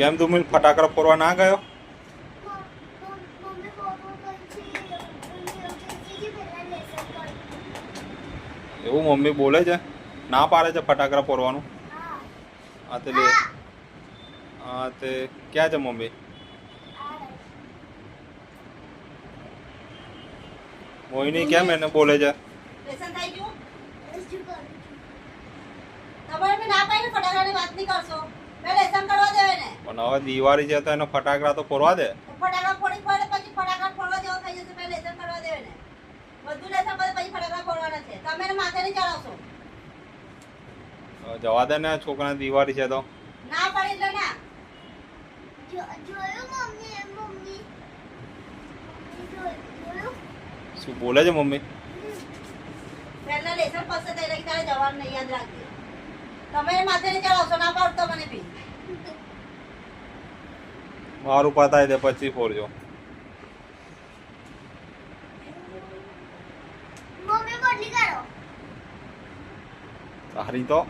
કેમ તું ફટાકડા ફોડવા ના ગયો? એવું મમ્મી બોલે છે? ના પાડે છે ફટાકડા ફોડવાનું? હા તે લે. હા તે ક્યાં છે મમ્મી? મોહિની કેમ એને બોલે છે? પણ હવે દિવાળી છે તો એને ફટાકડા તો ફોડવા દે. ફટાકડા ફોડી પડે પછી ફટાકડા ફોડવા જેવો થઈ જશે પહેલા લેસન કરવા દે ને. બધું લેસન પછી ફટાકડા ફોડવાના છે. તમે એને માથે નહીં ચડાવશો. જવા દે ને છોકરાને દિવાળી છે તો. ના પાડી એટલે ના. શું બોલે છે મમ્મી? પહેલા લેસન પાસે થઈ રહી તારે જવાનું નહીં યાદ રાખજે. તમે એને માથે નહીં ચડાવશો ના પાડતો મને બી. મારું પતાય દે પછી ફોડજો. મમ્મી બદલી કરો. તારી તો